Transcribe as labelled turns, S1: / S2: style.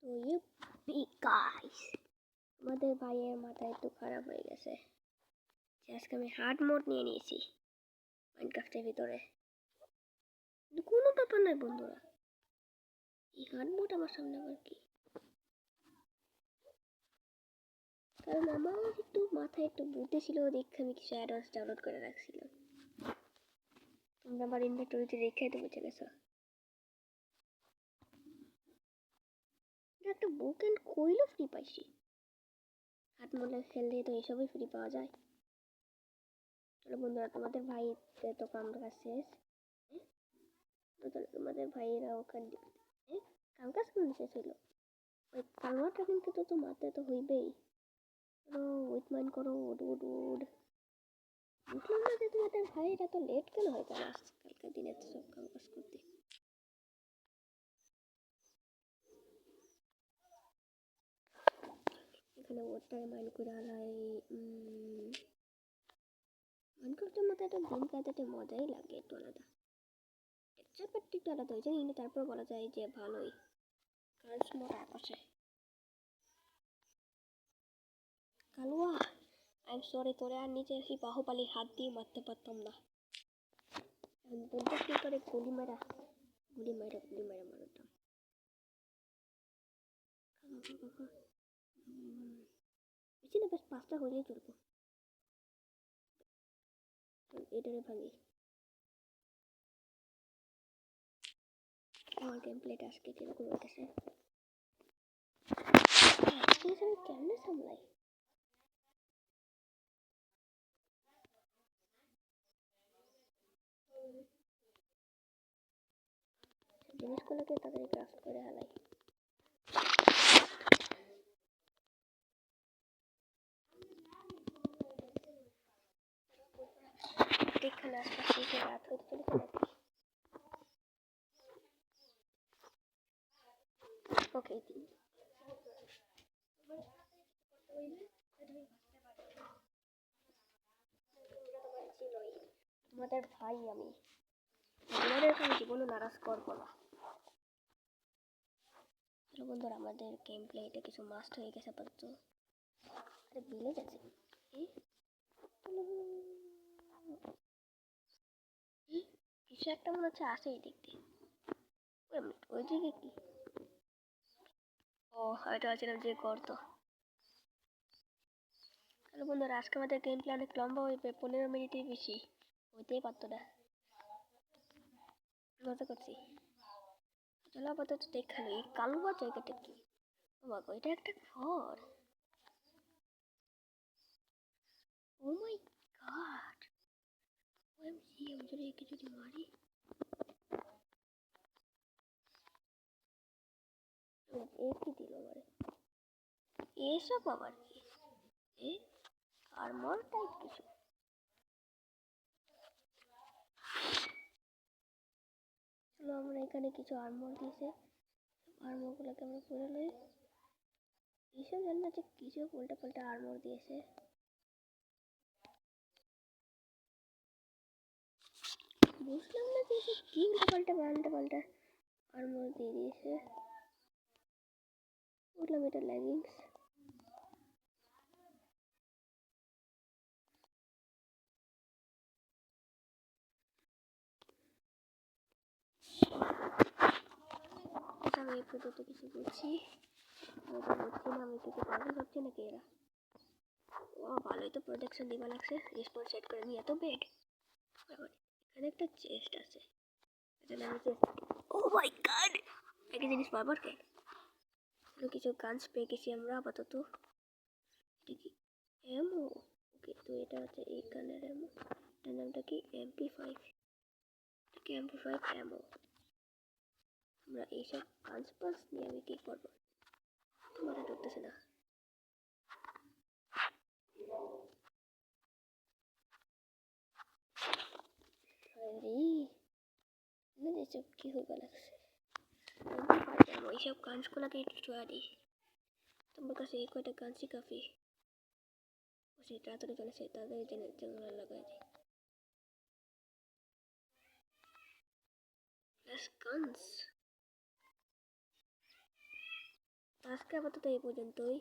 S1: So you big guys, আমাদের ভাইয়ের মাথা একটু খারাপ হয়ে গেছে। আজকে আমি হার্ড মোড নিয়ে নিয়েছি মাইনক্রাফটের ভিতরে, কিন্তু কোনো ব্যাপার নয় বন্ধুরা। এই হার্ড মোড আমার সামনে আবার কি? কারণ আমার একটু মাথায় একটু বুদ্ধি ছিল, দেখে আমি কিছু অ্যাডভান্স ডাউনলোড করে রাখছিলাম। তোমরা আমার ইনভেন্টরিতে রেখে তো বুঝে গেছো। একটা বুক অ্যান্ড কইলও ফ্রি পাইছি। হাত মোডে খেললে তো এসবই ফ্রি পাওয়া যায়। চলো বন্ধুরা, তোমাদের ভাই তো কাম কাজ শেষ। তোমাদের ভাইয়েরা ওখানে কাম কাজ কেমন শেষ হইলো? ওই কালওয়াটা কিন্তু তো মারতে তো হইবেই। উইথ মাইন্ড করো, উড উড উড। বুঝলাম না যে তোমাদের ভাইয়েরা তো লেট কেন হয় তারা আজকালকার দিনে তো সব কাম কাজ করতে। এখানে ওটাই মাইন্ড করে আলাই। মাইনক্রাফটের মতো একটা দিন কাটাতে মজাই লাগে, একটু আলাদা। ব্যাপারটা একটু আলাদা হয়েছে, কিন্তু তারপর বলা যায় যে ভালোই। কারণ মোটা আকাশে কালুয়া, আই এম সরি, তোরে আর নিচে সেই বাহুপালির হাত দিয়ে মারতে পারতাম না। বলতে কি করে গুলি মারা মারতাম। বেশি না, বেশ 5টা হইলেই চলবো। এটারে ভাঙি। আমার গেম প্লেটা আজকে কিরকম হইতেছে আমি কেমনে সামলাই? জিনিসগুলোকে তাড়াতাড়ি ক্রাফট করে হালাই। এখানে আস্তে আস্তে রাত হইতে চলেছে। ওকে, তোমাদের ভাই আমি, তোমাদের আমি জীবনও নারাজ করবো না। চলো বন্ধুরা, আমাদের গেম প্লেটা কিছু মাস্ট হয়ে গেছে আপাতত। আরে ভিলেজ আছে, কিছু একটা মনে হচ্ছে আসে এই দিক দিয়ে। ওই দিকে কি? ও হয়তো আছিলাম যে করতো। হ্যালো বন্ধুরা, আজকে আমাদের গেম প্লে অনেক লম্বা হইবে, 15 মিনিটের বেশি হইতেই পারতো না। মজা করছি। চলো আপাতত দেখালো এই কালুয়া জায়গাটা কি। ও বাবা, এটা একটা ঘর। ও মাই গড, ওএমজি, আমি যদি একে যদি মারি। এ কি দিল আমারে? এসব আবার কি? এ আর্মর টাইপ কিছু। চলো আমরা এখানে কিছু আর্মর দিয়েছে, আর্মরগুলোকে আমরা পরে লই। এইসব জানি না যে কিছু উল্টা পাল্টা আর্মর দিয়েছে। বুঝলাম না যে কি উল্টা পাল্টা আর্মর দিয়ে দিয়েছে। বুঝলাম এটা লেগিংস। আমি এই প্রোটোতে কিছু বলছি, বলছি না আমি কিছু পাগল ভাবছি নাকি এরা। ও ভালোই তো প্রোটেকশন দিবা লাগছে। রেসপন সেট করে নিয়ে এত বেড। এখানে একটা চেস্ট আছে, এটা আমি চেস্ট। ও মাই গড, একটা জিনিস বারবার কে কিছু গানস পেয়ে গেছি আমরা আপাতত। দেখি এমও। ওকে, তো এটা হচ্ছে এই গানের এমও। এটার নামটা কি? MP5। MP5 এমও। আমরা এইসব গানস পাস নিয়ে আমি কি করবো? তোমার ঢুকতেছে না। এসব কি হইবা লাগছে? ওইসব গানসগুলোকে একটু ছোঁয়া দিই। তোমার কাছে এই কয়টা গানসই কাফি। সেই তাড়াতাড়ি চলেছে, তাড়াতাড়ি জেনারেল লাগাই দিই। Plus guns. আজকে আপাতত এই পর্যন্তই।